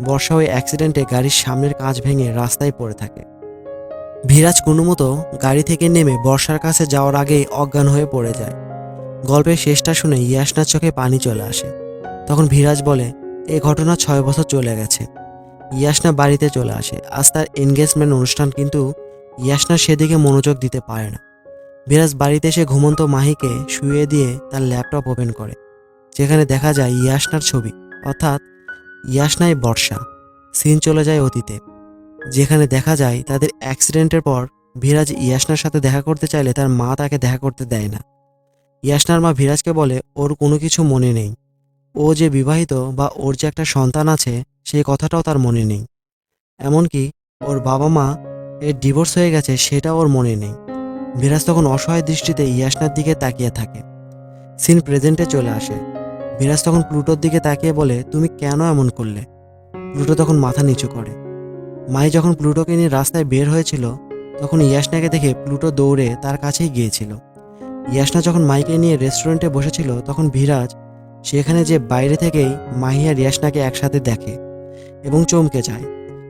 বর্ষা ওই অ্যাক্সিডেন্টে গাড়ির সামনের কাঁচ ভেঙে রাস্তায় পড়ে থাকে। বিরাজ কোনো মতো গাড়ি থেকে নেমে বর্ষার কাছে যাওয়ার আগেই অজ্ঞান হয়ে পড়ে যায়। গল্পের শেষটা শুনে ইয়াশনার চোখে পানি চলে আসে। তখন বিরাজ বলে, এই ঘটনা 6 বছর চলে গেছে। ইয়াশনা বাড়িতে চলে আসে, আজ তার এনগেজমেন্ট অনুষ্ঠান, কিন্তু ইয়াশনা সেদিকে মনোযোগ দিতে পারে না। বিরাজ বাড়িতে এসে ঘুমন্ত মাহিকে শুইয়ে দিয়ে তার ল্যাপটপ ওপেন করে, যেখানে দেখা যায় ইয়াশনার ছবি, অর্থাৎ ইয়াশনাই বর্ষা। সিন চলে যায় অতীতে, যেখানে দেখা যায় তাদের অ্যাক্সিডেন্টের পর বিরাজ ইয়াশনার সাথে দেখা করতে চাইলে তার মা তাকে দেখা করতে দেয় না। ইয়াসনার মা ভিরাজকে বলে ওর কোনো কিছু মনে নেই, ও যে বিবাহিত বা ওর যে একটা সন্তান আছে সেই কথাটাও তার মনে নেই। এমনকি ওর বাবা মা এর ডিভোর্স হয়ে গেছে সেটাও ওর মনে নেই। ভিরাজ তখন অসহায় দৃষ্টিতে ইয়াসনার দিকে তাকিয়ে থাকে। সিন প্রেজেন্টে চলে আসে। ভিরাজ তখন প্লুটোর দিকে তাকিয়ে বলে, তুমি কেন এমন করলে? প্লুটো তখন মাথা নিচু করে। মাই যখন প্লুটোকে নিয়ে রাস্তায় বের হয়েছিল তখন ইয়াসনাকে দেখে প্লুটো দৌড়ে তার কাছেই গিয়েছিল। ইয়াসনা যখন মাইকে নিয়ে রেস্টুরেন্টে বসেছিল তখন ভিরাজ সেখানে যে বাইরে থেকেই মাহি আর ইয়াসনাকে একসাথে দেখে এবং চমকে যায়,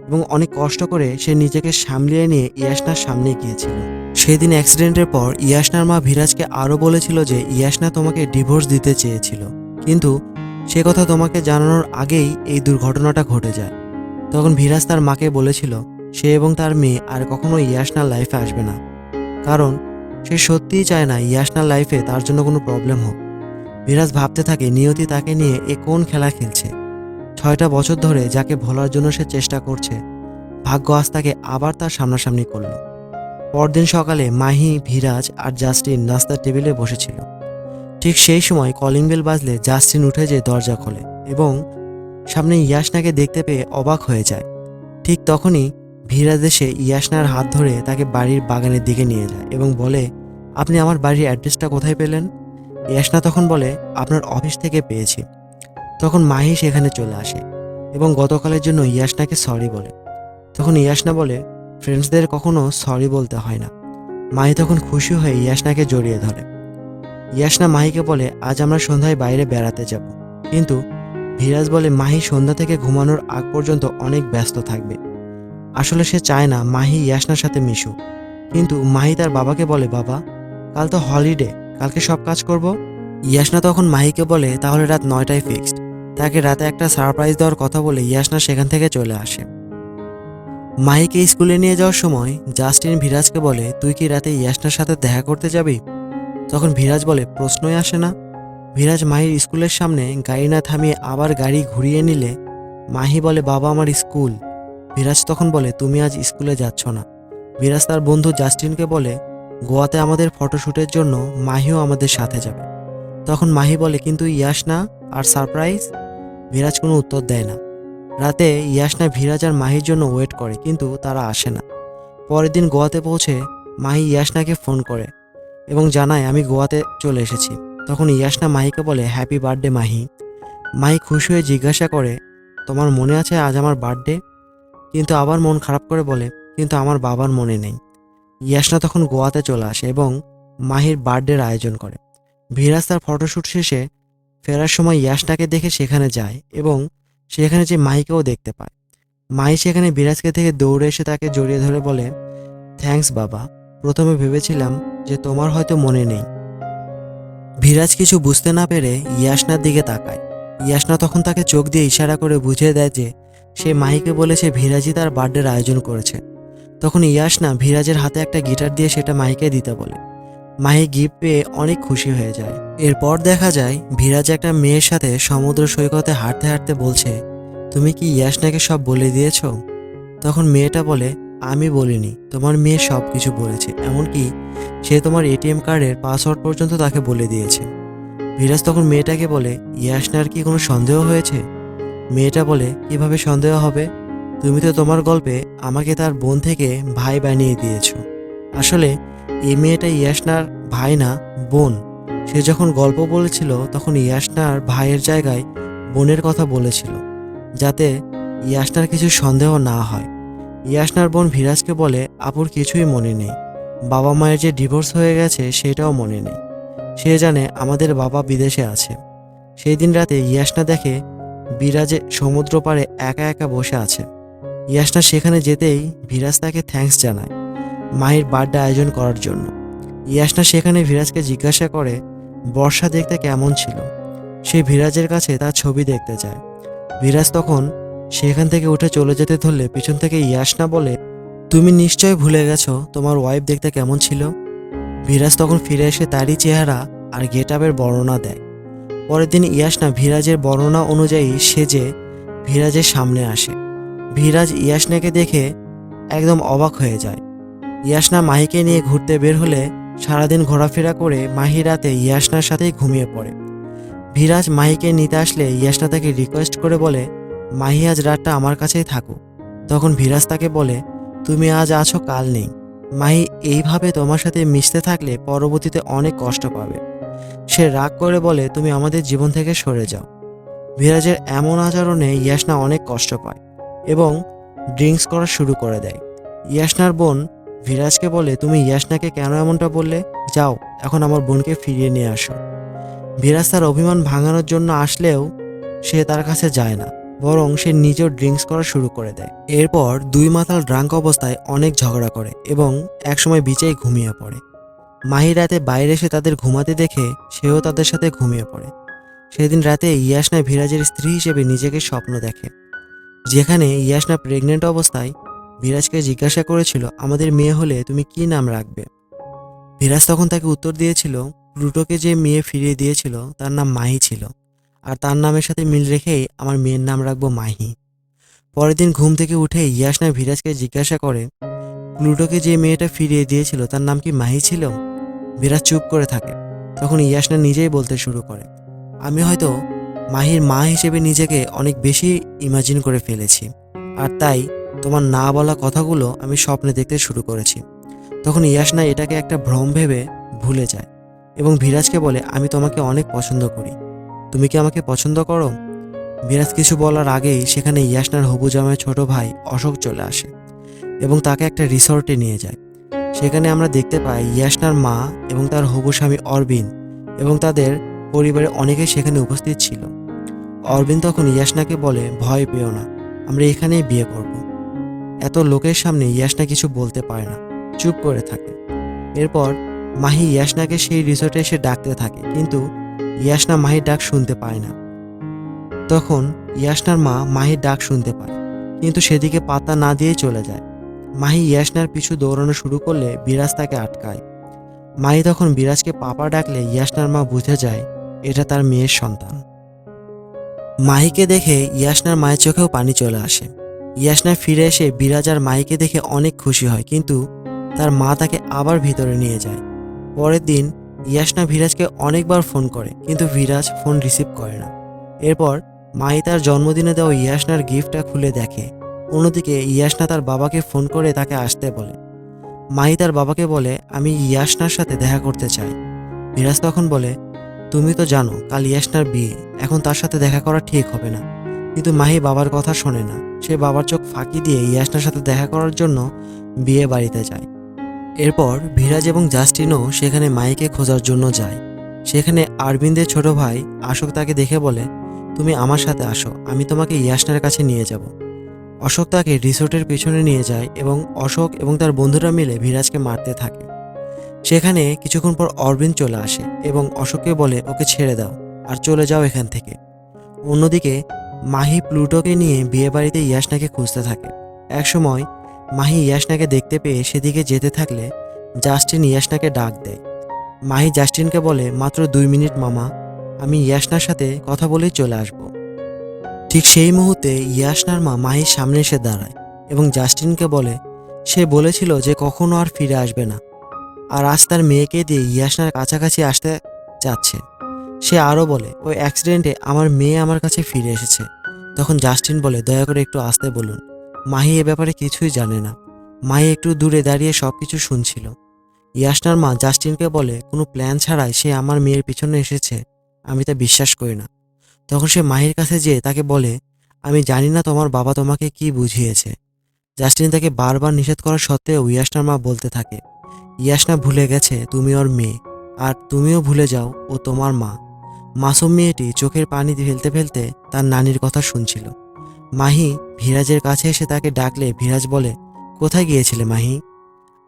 এবং অনেক কষ্ট করে সে নিজেকে সামলিয়ে নিয়ে ইয়াসনার সামনে গিয়েছিল। সেদিন অ্যাক্সিডেন্টের পর ইয়াসনার মা ভিরাজকে আরও বলেছিল যে ইয়াসনা তোমাকে ডিভোর্স দিতে চেয়েছিল, কিন্তু সে কথা তোমাকে জানানোর আগেই এই দুর্ঘটনাটা ঘটে যায়। তখন ভিরাজ তার মাকে বলেছিল সে এবং তার মেয়ে আর কখনো ইয়াসনার লাইফে আসবে না, কারণ সে সত্যিই চায় না ইয়াসনার লাইফে তার জন্য কোনো প্রবলেম হোক। ভিরাজ ভাবতে থাকে নিয়তি তাকে নিয়ে এ কোন খেলা খেলছে। 6টা বছর ধরে যাকে ভোলার জন্য সে চেষ্টা করছে, ভাগ্য আজ তাকে আবার তার সামনাসামনি করল। পরদিন সকালে মাহি, ভিরাজ আর জাস্টিন নাস্তার টেবিলে বসেছিল। ঠিক সেই সময় কলিং বেল বাজলে জাস্টিন উঠে যেয়ে দরজা খোলে এবং সামনে ইয়াসনাকে দেখতে পেয়ে অবাক হয়ে যায়। ঠিক তখনই ভিরাজ এসে ইয়াসনার হাত ধরে তাকে বাড়ির বাগানের দিকে নিয়ে যায় এবং বলে, আপনি আমার বাড়ির অ্যাড্রেসটা কোথায় পেলেন? ইয়াসনা তখন বলে, আপনার অফিস থেকে পেয়েছি। তখন মাহি সেখানে চলে আসে এবং গতকালের জন্য ইয়াসনাকে সরি বলে। তখন ইয়াসনা বলে, ফ্রেন্ডসদের কখনো সরি বলতে হয় না। মাহি তখন খুশি হয়ে ইয়াসনাকে জড়িয়ে ধরে। ইয়াসনা মাহিকে বলে, আজ আমরা সন্ধ্যায় বাইরে বেড়াতে যাব, কিন্তু ভিরাজ বলে মাহি সন্ধ্যা থেকে ঘুমানোর আগ পর্যন্ত অনেক ব্যস্ত থাকবে। আসলে সে চায় না মাহি ইয়াসনার সাথে মিশুক, কিন্তু মাহি তার বাবাকে বলে, বাবা কাল তো হলিডে, কালকে সব কাজ করব। ইয়াসনা তখন মাহিকে বলে, তাহলে রাত 9টায় ফিক্সড। তাকে রাতে একটা সারপ্রাইজ দেওয়ার কথা বলে ইয়াসনা সেখান থেকে চলে আসে। মাহিকে স্কুলে নিয়ে যাওয়ার সময় জাস্টিন ভিরাজকে বলে, তুই কি রাতে ইয়াসনার সাথে দেখা করতে যাবি? তখন ভিরাজ বলে, প্রশ্নই আসে না। ভিরাজ মাহির স্কুলের সামনে গাড়ি না থামিয়ে আবার গাড়ি ঘুরিয়ে নিলে মাহি বলে, বাবা আমার স্কুল। ভিরাজ তখন বলে, তুমি আজ স্কুলে যাচ্ছ না। ভিরাজ তার বন্ধু জাস্টিনকে বলে, গোয়াতে আমাদের ফটোশ্যুটের জন্য মাহিও আমাদের সাথে যাবে। তখন মাহি বলে, কিন্তু ইয়াসনা আর সারপ্রাইজ? ভিরাজ কোনো উত্তর দেয় না। রাতে ইয়াসনা ভিরাজ আর মাহির জন্য ওয়েট করে, কিন্তু তারা আসে না। পরের দিন গোয়াতে পৌঁছে মাহি ইয়াসনাকে ফোন করে এবং জানায়, আমি গোয়াতে চলে এসেছি। তখন ইয়াসনা মাহিকে বলে, হ্যাপি বার্থডে মাহি। মাহি খুশি হয়ে জিজ্ঞাসা করে, তোমার মনে আছে আজ আমার বার্থডে? কিন্তু আবার মন খারাপ করে বলে, কিন্তু আমার বাবার মনে নেই। ইয়াসনা তখন গোয়াতে চলে আসে এবং মাহির বার্থডের আয়োজন করে। ভিরাজ তার ফটোশ্যুট শেষে ফেরার সময় ইয়াসনাকে দেখে সেখানে যায় এবং সেখানে যে মাহিকেও দেখতে পায়। মাহি সেখানে ভিরাজকে থেকে দৌড়ে এসে তাকে জড়িয়ে ধরে বলে, থ্যাঙ্কস বাবা, প্রথমে ভেবেছিলাম যে তোমার হয়তো মনে নেই। ভিরাজ কিছু বুঝতে না পেরে ইয়াসনার দিকে তাকায়। ইয়াসনা তখন তাকে চোখ দিয়ে ইশারা করে বুঝিয়ে দেয় যে সে মাহিকে বলেছে ভিরাজই তার বার্থডের আয়োজন করেছে। তখন ইয়াসনা ভিরাজের হাতে একটা গিটার দিয়ে সেটা মাহিকে দিতে বলে। মাহি গিফট পেয়ে অনেক খুশি হয়ে যায়। এরপর দেখা যায় ভিরাজ একটা মেয়ের সাথে সমুদ্র সৈকতে হাঁটতে হাঁটতে বলছে, তুমি কি ইয়াসনাকে সব বলে দিয়েছ? তখন মেয়েটা বলে, আমি বলিনি, তোমার মেয়ে সব কিছু বলেছে, এমনকি সে তোমার এটিএম কার্ডের পাসওয়ার্ড পর্যন্ত তাকে বলে দিয়েছে। ভিরাজ তখন মেয়েটাকে বলে, ইয়াসনার কি কোনো সন্দেহ হয়েছে? মেয়েটা বলে, কিভাবে সন্দেহ হবে? তুমি তো তোমার গল্পে আমাকে তার বোন থেকে ভাই বানিয়ে দিয়েছ। আসলে এই মেয়েটা ইয়াসনার ভাই না, বোন। সে যখন গল্প বলেছিল তখন ইয়াসনার ভাইয়ের জায়গায় বোনের কথা বলেছিল, যাতে ইয়াসনার কিছু সন্দেহ না হয়। ইয়াসনার বোন ভিরাজকে বলে, আপুর কিছুই মনে নেই, বাবা মায়ের যে ডিভোর্স হয়ে গেছে সেটাও মনে নেই। সে জানে আমাদের বাবা বিদেশে আছে। সেই দিন রাতে ইয়াসনা দেখে বিরাজে সমুদ্র পাড়ে একা একা বসে আছে। ইয়াসনা সেখানে যেতেই ভিরাজ তাকে থ্যাঙ্কস জানায় মাহির বার্থডে আয়োজন করার জন্য। ইয়াসনা সেখানে ভিরাজকে জিজ্ঞাসা করে বর্ষা দেখতে কেমন ছিল। সে ভিরাজের কাছে তার ছবি দেখতে যায়। ভিরাজ তখন সেখান থেকে উঠে চলে যেতে ধরলে পিছন থেকে ইয়াসনা বলে, তুমি নিশ্চয় ভুলে গেছো তোমার ওয়াইফ দেখতে কেমন ছিল। ভিরাজ তখন ফিরে এসে তারই চেহারা আর গেট আপের বর্ণনা দেয়। পরের দিন ইয়াসনা ভিরাজের বর্ণনা অনুযায়ী সেজে ভিরাজের সামনে আসে। ভিরাজ ইয়াসনাকে দেখে একদম অবাক হয়ে যায়। ইয়াসনা মাহিকে নিয়ে ঘুরতে বের হলে সারাদিন ঘোরাফেরা করে মাহি রাতে ইয়াসনার সাথেই ঘুমিয়ে পড়ে। ভিরাজ মাহিকে নিতে আসলে ইয়াসনা তাকে রিকোয়েস্ট করে বলে, মাহি আজ রাতটা আমার কাছেই থাকুক। তখন ভিরাজ তাকে বলে, তুমি আজ আছো কাল নেই। মাহি এইভাবে তোমার সাথে মিশতে থাকলে পরবর্তীতে অনেক কষ্ট পাবে। সে রাগ করে বলে, তুমি আমাদের জীবন থেকে সরে যাও। ভিরাজের এমন আচরণে ইয়াসনা অনেক কষ্ট পায় এবং ড্রিঙ্কস করা শুরু করে দেয়। ইয়াসনার বোন ভিরাজকে বলে, তুমি ইয়াসনাকে কেন এমনটা বললে? যাও এখন আমার বোনকে ফিরিয়ে নিয়ে আসো। ভিরাজ তার অভিমান ভাঙানোর জন্য আসলেও সে তার কাছে যায় না, বরং সে নিজেও ড্রিঙ্কস করা শুরু করে দেয়। এরপর দুই মাতাল ড্রাঙ্ক অবস্থায় অনেক ঝগড়া করে এবং একসময় বিচেই ঘুমিয়ে পড়ে। মাহি রাতে বাইরে এসে তাদের ঘুমাতে দেখে সেও তাদের সাথে ঘুমিয়ে পড়ে। সেদিন রাতে ইয়াসনা ভিরাজের স্ত্রী হিসেবে নিজেকে স্বপ্ন দেখে, যেখানে ইয়াসনা প্রেগনেন্ট অবস্থায় ভিরাজকে জিজ্ঞাসা করেছিল, আমাদের মেয়ে হলে তুমি কি নাম রাখবে? ভিরাজ তখন তাকে উত্তর দিয়েছিল, প্লুটোকে যে মেয়ে ফিরিয়ে দিয়েছিল তার নাম মাহি ছিল, আর তার নামের সাথে মিল রেখেই আমার মেয়ের নাম রাখবো মাহি। পরের দিন ঘুম থেকে উঠে ইয়াসনা ভিরাজকে জিজ্ঞাসা করে, প্লুটোকে যে মেয়েটা ফিরিয়ে দিয়েছিল তার নাম কি মাহি ছিল? ভিরাজ চুপ করে থাকে। তখন ইয়াসনা নিজেই বলতে শুরু করে, আমি হয়তো মাহির মা হিসেবে নিজেকে অনেক বেশি ইমাজিন করে ফেলেছি, আর তাই তোমার না বলা কথাগুলো আমি স্বপ্নে দেখতে শুরু করেছি। তখন ইয়াসনা এটাকে একটা ভ্রম ভেবে ভুলে যায় এবং ভিরাজকে বলে, আমি তোমাকে অনেক পছন্দ করি, তুমি কি আমাকে পছন্দ করো? ভিরাজ কিছু বলার আগেই সেখানে ইয়াসনার হবু জামাই ছোট ভাই অশোক চলে আসে এবং তাকে একটা রিসর্টে নিয়ে যায়। সেখানে আমরা দেখতে পাই ইয়াসনার মা এবং তার হবু স্বামী অরবিন্দ এবং তাদের পরিবারের অনেকে সেখানে উপস্থিত ছিল। অরবিন্দ তখন ইয়াসনাকে বলে, ভয় পেও না, আমরা এখানেই বিয়ে করব। এত লোকের সামনে ইয়াসনা কিছু বলতে পারে না, চুপ করে থাকে। এরপর মাহি ইয়াসনাকে সেই রিসোর্টে এসে ডাকতে থাকে, কিন্তু ইয়াসনা মাহির ডাক শুনতে পায় না। তখন ইয়াসনার মা মাহির ডাক শুনতে পায়, কিন্তু সেদিকে পাত্তা না দিয়ে চলে যায়। মাহি ইয়াসনার পিছু দৌড়ানো শুরু করলে বিরাজ তাকে আটকায়। মাহি তখন বিরাজকে পাপা ডাকলে ইয়াসনার মা বুঝে যায় এটা তার মেয়ের সন্তান। মাহিকে দেখে ইয়াসনার মায়ের চোখেও পানি চলে আসে। ইয়াসনা ফিরে এসে বিরাজ আর মাহিকে দেখে অনেক খুশি হয়, কিন্তু তার মা তাকে আবার ভিতরে নিয়ে যায়। পরের দিন ইয়াসনা ভিরাজকে অনেকবার ফোন করে, কিন্তু ভিরাজ ফোন রিসিভ করে না। এরপর মাহি তার জন্মদিনে দেওয়া ইয়াসনার গিফটটা খুলে দেখে। অন্যদিকে ইয়াসনা তার বাবাকে ফোন করে তাকে আসতে বলে। মাহি তার বাবাকে বলে, আমি ইয়াসনার সাথে দেখা করতে চাই। ভিরাজ তখন বলে, তুমি তো জানো কাল ইয়াসনার বিয়ে, এখন তার সাথে দেখা করা ঠিক হবে না। কিন্তু মাহি বাবার কথা শোনে না, সে বাবার চোখ ফাঁকি দিয়ে ইয়াসনার সাথে দেখা করার জন্য বিয়ে বাড়িতে যায়। এরপর ভিরাজ এবং জাস্টিনও সেখানে মাহিকে খোঁজার জন্য যায়। সেখানে অরবিন্দের ছোট ভাই অশোক তাকে দেখে বলে, তুমি আমার সাথে আসো, আমি তোমাকে ইয়াসনার কাছে নিয়ে যাব। অশোক তাকে রিসোর্টের পেছনে নিয়ে যায় এবং অশোক এবং তার বন্ধুরা মিলে ভিরাজকে মারতে থাকে। সেখানে কিছুক্ষণ পর অরবিন্দ চলে আসে এবং অশোককে বলে, ওকে ছেড়ে দাও আর চলে যাও এখান থেকে। অন্যদিকে মাহি প্লুটোকে নিয়ে বিয়ে বাড়িতে ইয়াসনাকে খুঁজতে থাকে। একসময় মাহি ইয়াসনাকে দেখতে পেয়ে সেদিকে যেতে থাকলে জাস্টিন ইয়াসনাকে ডাক দেয়। মাহি জাস্টিনকে বলে, মাত্র 2 মিনিট মামা, আমি ইয়াসনার সাথে কথা বলেই চলে আসব। ঠিক সেই মুহূর্তে ইয়াসনার মা মাহির সামনে এসে দাঁড়ায় এবং জাস্টিনকে বলে, সে বলেছিল যে কখনো আর ফিরে আসবে না, আর আজ তার মেয়েকে দিয়ে ইয়াসনার কাছাকাছি আসতে চাচ্ছে। সে আরও বলে, ওই অ্যাক্সিডেন্টে আমার মেয়ে আমার কাছে ফিরে এসেছে। তখন জাস্টিন বলে, দয়া করে একটু আসতে বলুন, মাহি এ ব্যাপারে কিছুই জানে না। মাহি একটু দূরে দাঁড়িয়ে সবকিছু শুনছিল। ইয়াসনার মা জাস্টিনকে বলে, কোনো প্ল্যান ছাড়াই সে আমার মেয়ের পিছনে এসেছে, আমি তা বিশ্বাস করি না। তখন সে মাহির কাছে যেয়ে তাকে বলে, আমি জানি না তোমার বাবা তোমাকে কি বুঝিয়েছে। জাস্টিন তাকে বারবার নিষেধ করা সত্ত্বেও ইয়াসনার মা বলতে থাকে, ইয়াসনা ভুলে গেছে তুমি ওর মেয়ে, আর তুমিও ভুলে যাও ও তোমার মা। মাসুম মেয়েটি চোখের পানি ফেলতে ফেলতে তার নানির কথা শুনছিল। মাহি ভিরাজের কাছে এসে তাকে ডাকলে ভিরাজ বলে, কোথায় গিয়েছিলে মাহি?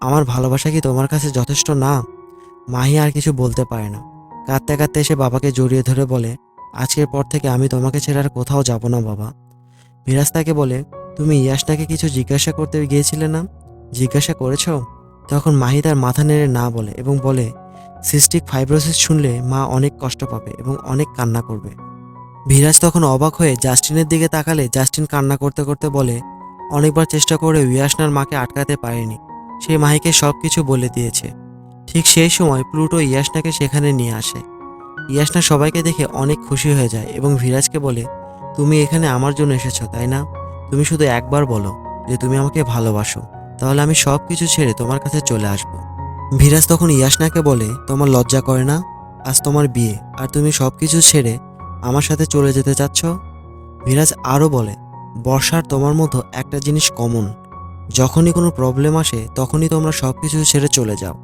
আমার ভালোবাসা কি তোমার কাছে যথেষ্ট না? মাহি আর কিছু বলতে পারে না। কাঁদতে কাঁদতে এসে বাবাকে জড়িয়ে ধরে বলে, আজকের পর থেকে আমি তোমাকে ছেড়ে আর কোথাও যাব না বাবা। ভিরাজ তাকে বলে, তুমি ইয়াসনাকে কিছু জিজ্ঞাসা করতে গিয়েছিলে না, জিজ্ঞাসা করেছ? তখন মাহি তার মাথা নেড়ে না বলে এবং বলে, সিস্টিক ফাইব্রোসিস শুনলে মা অনেক কষ্ট পাবে এবং অনেক কান্না করবে। ভিরাজ তখন অবাক হয়ে জাস্টিনের দিকে তাকালে জাস্টিন কান্না করতে করতে বলে, অনেকবার চেষ্টা করে ইয়াসনার মাকে আটকাতে পারেনি, সে মাহিকে সব কিছু বলে দিয়েছে। ঠিক সেই সময় প্লুটো ইয়াশনাকে সেখানে নিয়ে আসে। ইয়াশনা সবাইকে দেখে অনেক খুশি হয়ে যায় এবং ভিরাজকে বলে, তুমি এখানে আমার জন্য এসেছো তাই না? তুমি শুধু একবার বলো যে তুমি আমাকে ভালোবাসো, তাহলে আমি সব কিছু ছেড়ে তোমার কাছে চলে আসব। ভিরাজ তখন ইয়াশনাকে বলে, তোমার লজ্জা করে না? আজ তোমার বিয়ে আর তুমি সব কিছু ছেড়ে আমার সাথে চলে যেতে চাচ্ছ? ভিরাজ আরও বলে, বর্ষার তোমার মতো একটা জিনিস কমন, যখনই কোনো প্রবলেম আসে তখনই তোমরা সব কিছু ছেড়ে চলে যাও।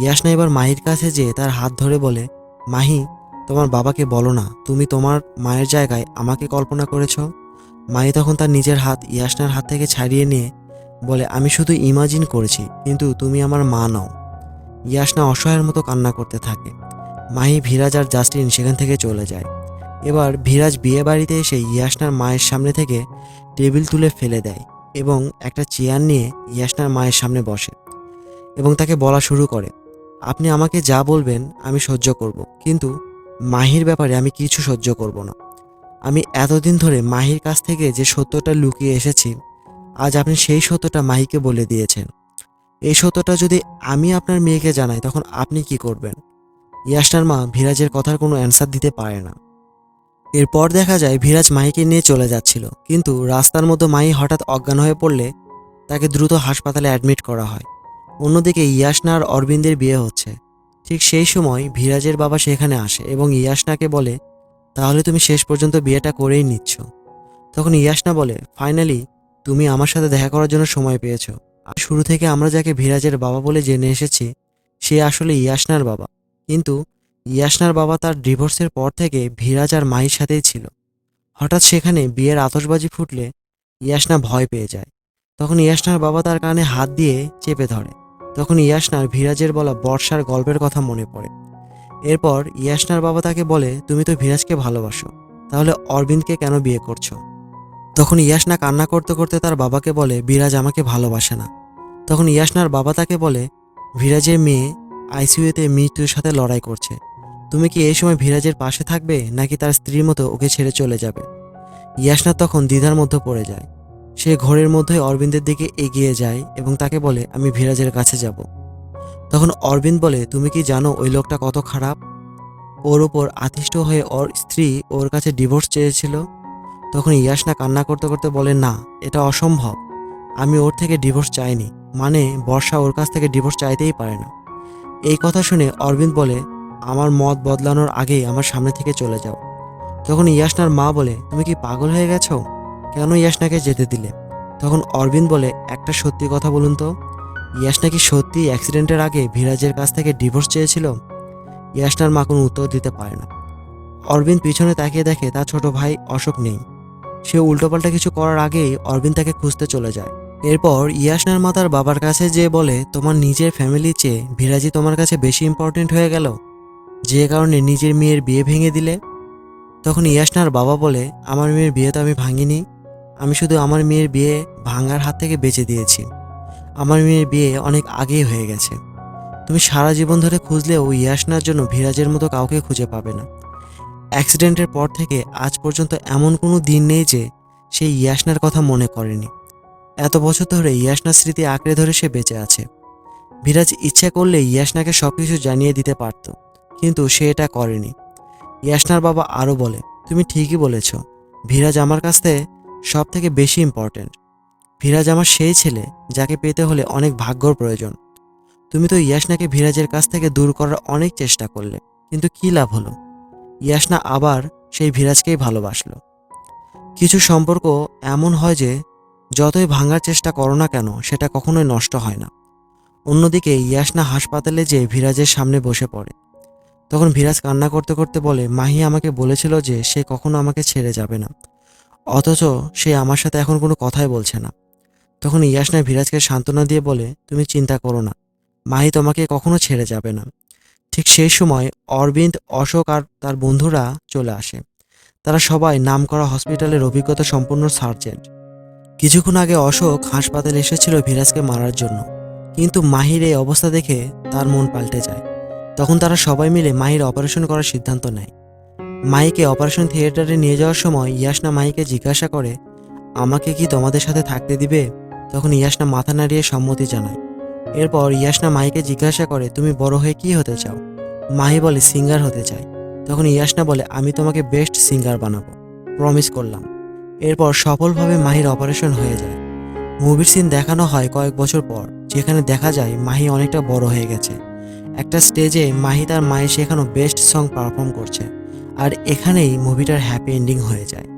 ইয়াশনা এবার মাহির কাছে যেয়ে তার হাত ধরে বলে, মাহি, তোমার বাবাকে বলো না তুমি তোমার মায়ের জায়গায় আমাকে কল্পনা করেছো। মাহি তখন তার নিজের হাত ইয়াশনার হাত থেকে ছাড়িয়ে নিয়ে বলে, আমি শুধু ইমাজিন করেছি, কিন্তু তুমি আমার মা নও। ইয়াশনা অসহায়ের মতো কান্না করতে থাকে। মাহি, ভিরাজ আর জাস্টিন সেখান থেকে চলে যায়। এবার ভিরাজ বিয়ে বাড়িতে এসে ইয়াশনার মায়ের সামনে থেকে টেবিল তুলে ফেলে দেয় এবং একটা চেয়ার নিয়ে ইয়াশনার মায়ের সামনে বসে এবং তাকে বলা শুরু করে, আপনি আমাকে যা বলবেন আমি সহ্য করব, কিন্তু মাহির ব্যাপারে আমি কিছু সহ্য করব না। আমি এতদিন ধরে মাহির কাছ থেকে যে সত্যটা লুকিয়ে এসেছি, আজ আপনি সেই সত্যটা মাহিকে বলে দিয়েছেন। এই সত্যটা যদি আমি আপনার মেয়েকে জানাই তখন আপনি কি করবেন? ইয়াশনার মা ভিরাজের কথার কোনো অ্যান্সার দিতে পারে না। এরপর দেখা যায় ভিরাজ মাহিকে নিয়ে চলে যাচ্ছিল, কিন্তু রাস্তার মধ্যে মাহি হঠাৎ অজ্ঞান হয়ে পড়লে তাকে দ্রুত হাসপাতালে অ্যাডমিট করা হয়। অন্যদিকে ইয়াশনা আর অরবিন্দের বিয়ে হচ্ছে। ঠিক সেই সময় ভিরাজের বাবা সেখানে আসে এবং ইয়াশনাকে বলে, তাহলে তুমি শেষ পর্যন্ত বিয়েটা করেই নিচ্ছ। তখন ইয়াশনা বলে, ফাইনালি তুমি আমার সাথে দেখা করার জন্য সময় পেয়েছো। আর শুরু থেকে আমরা যাকে ভিরাজের বাবা বলে জেনে এসেছি সে আসলে ইয়াশনার বাবা, কিন্তু ইয়াশনার বাবা তার ডিভোর্সের পর থেকে ভিরাজ আর মাহির সাথেই ছিল। হঠাৎ সেখানে বিয়ের আতশবাজি ফুটলে ইয়াশনা ভয় পেয়ে যায়। তখন ইয়াশনার বাবা তার কানে হাত দিয়ে চেপে ধরে। তখন ইয়াশনার ভিরাজের বলা বর্ষার গল্পের কথা মনে পড়ে। এরপর ইয়াশনার বাবা তাকে বলে, তুমি তো ভিরাজকে ভালোবাসো, তাহলে অরবিন্দকে কেন বিয়ে করছো? তখন ইয়াশনা কান্না করতে করতে তার বাবাকে বলে, বিরাজ আমাকে ভালোবাসে না। তখন ইয়াশনার বাবা তাকে বলে, ভিরাজের মেয়ে আইসিইউতে মৃত্যুর সাথে লড়াই করছে, তুমি কি এই সময় ভিরাজের পাশে থাকবে নাকি তার স্ত্রীর মতো ওকে ছেড়ে চলে যাবে? ইয়াশনা তখন দ্বিধার মধ্যে পড়ে যায়। সে ঘোরের মধ্যে অরবিন্দের দিকে এগিয়ে যায় এবং তাকে বলে, আমি ভিরাজের কাছে যাব। তখন অরবিন্দ বলে, তুমি কি জানো ওই লোকটা কত খারাপ? ওর ওপর আতিষ্ঠ হয়ে ওর স্ত্রী ওর কাছে ডিভোর্স চেয়েছিল। তখন ইয়াশনা কান্না করতে করতে বলে, না, এটা অসম্ভব, আমি ওর থেকে ডিভোর্স চাইনি, মানে বর্ষা ওর কাছ থেকে ডিভোর্স চাইতেই পারে না। এই কথা শুনে অরবিন্দ বলে, আমার মত বদলানোর আগেই আমার সামনে থেকে চলে যাও। তখন ইয়াশনার মা বলে, তুমি কি পাগল হয়ে গেছো? কেন ইয়াশনাকে যেতে দিলে? তখন অরবিন্দ বলে, একটা সত্যি কথা বলুন তো, ইয়াশনা কি সত্যি অ্যাক্সিডেন্টের আগে ভিরাজের কাছ থেকে ডিভোর্স চেয়েছিল? ইয়াশনার মা কোনো উত্তর দিতে পারে না। অরবিন্দ পিছনে তাকিয়ে দেখে তার ছোট ভাই অশোক নেই। সে উল্টোপাল্টা কিছু করার আগেই অরবিন্দ তাকে খুঁজতে চলে যায়। এরপর ইয়াশনার মা তার বাবার কাছে যেয়ে বলে, তোমার নিজের ফ্যামিলির চেয়ে ভিরাজি তোমার কাছে বেশি ইম্পর্টেন্ট হয়ে গেল, যে কারণে নিজের মেয়ের বিয়ে ভেঙে দিলে। তখন ইয়াশনার বাবা বলে, আমার মেয়ের বিয়ে তো আমি ভাঙিনি, আমি শুধু আমার মেয়ের বিয়ে ভাঙার হাত থেকে বেঁচে দিয়েছি। আমার মেয়ের বিয়ে অনেক আগেই হয়ে গেছে। তুমি সারা জীবন ধরে খুঁজলেও ইয়াশনার জন্য ভিরাজের মতো কাউকে খুঁজে পাবে না। অ্যাক্সিডেন্টের পর থেকে আজ পর্যন্ত এমন কোনো দিন নেই যে সে ইয়াশনার কথা মনে করেনি। এত বছর ধরে ইয়াশনার স্মৃতি আঁকড়ে ধরে সে বেঁচে আছে। ভিরাজ ইচ্ছে করলে ইয়াশনাকে সবকিছু জানিয়ে দিতে পারত, কিন্তু সে এটা করেনি। ইয়াশনার বাবা আরও বলে, তুমি ঠিকই বলেছ, ভিরাজ আমার কাছে সব থেকে বেশি ইম্পর্ট্যান্ট। ভিরাজ আমার সেই ছেলে যাকে পেতে হলে অনেক ভাগ্যর প্রয়োজন। তুমি তো ইয়াশনাকে ভিরাজের কাছ থেকে দূর করার অনেক চেষ্টা করলে, কিন্তু কী লাভ হলো? ইয়াশনা আবার সেই ভিরাজকেই ভালোবাসলো। কিছু সম্পর্ক এমন হয় যে যতই ভাঙার চেষ্টা করো না কেন সেটা কখনোই নষ্ট হয় না। অন্যদিকে ইয়াশনা হাসপাতালে যেয়ে ভিরাজের সামনে বসে পড়ে। তখন ভিরাজ কান্না করতে করতে বলে, মাহি আমাকে বলেছিল যে সে কখনো আমাকে ছেড়ে যাবে না, অথচ সে আমার সাথে এখন কোনো কথাই বলছে না। তখন ইয়াশনা ভিরাজকে সান্ত্বনা দিয়ে বলে, তুমি চিন্তা করো না, মাহি তোমাকে কখনো ছেড়ে যাবে না। ঠিক সেই সময় অরবিন্দ, অশোক আর তার বন্ধুরা চলে আসে। তারা সবাই নামকরা হসপিটালের অভিজ্ঞতা সম্পন্ন সার্জেন্ট। কিছুক্ষণ আগে অশোক হাসপাতালে এসেছিল ভিরাজকে মারার জন্য, কিন্তু মাহির এই অবস্থা দেখে তার মন পাল্টে যায়। তখন তারা সবাই মিলে মাহির অপারেশন করার সিদ্ধান্ত নেয়। মাহিকে অপারেশন থিয়েটারে নিয়ে যাওয়ার সময় ইয়াশনা মাহিকে জিজ্ঞাসা করে, আমাকে কি তোমাদের সাথে থাকতে দিবে? তখন ইয়াশনা মাথা নাড়িয়ে সম্মতি জানায়। এরপর ইয়াশনা মাহিকে জিজ্ঞাসা করে, তুমি বড় হয়ে কি হতে চাও? মাহি বলে, সিঙ্গার হতে চাই। তখন ইয়াশনা বলে, আমি তোমাকে বেস্ট সিঙ্গার বানাবো, প্রমিস করলাম। এরপর সফলভাবে মাহির অপারেশন হয়ে যায়। মুভির সিন দেখানো হয় কয়েক বছর পর, যেখানে দেখা যায় মাহি অনেকটা বড় হয়ে গেছে। একটা স্টেজে মাহি তার মায়ের শেখানো বেস্ট সং পারফর্ম করছে, আর এখানেই মুভিটার হ্যাপি এন্ডিং হয়ে যায়।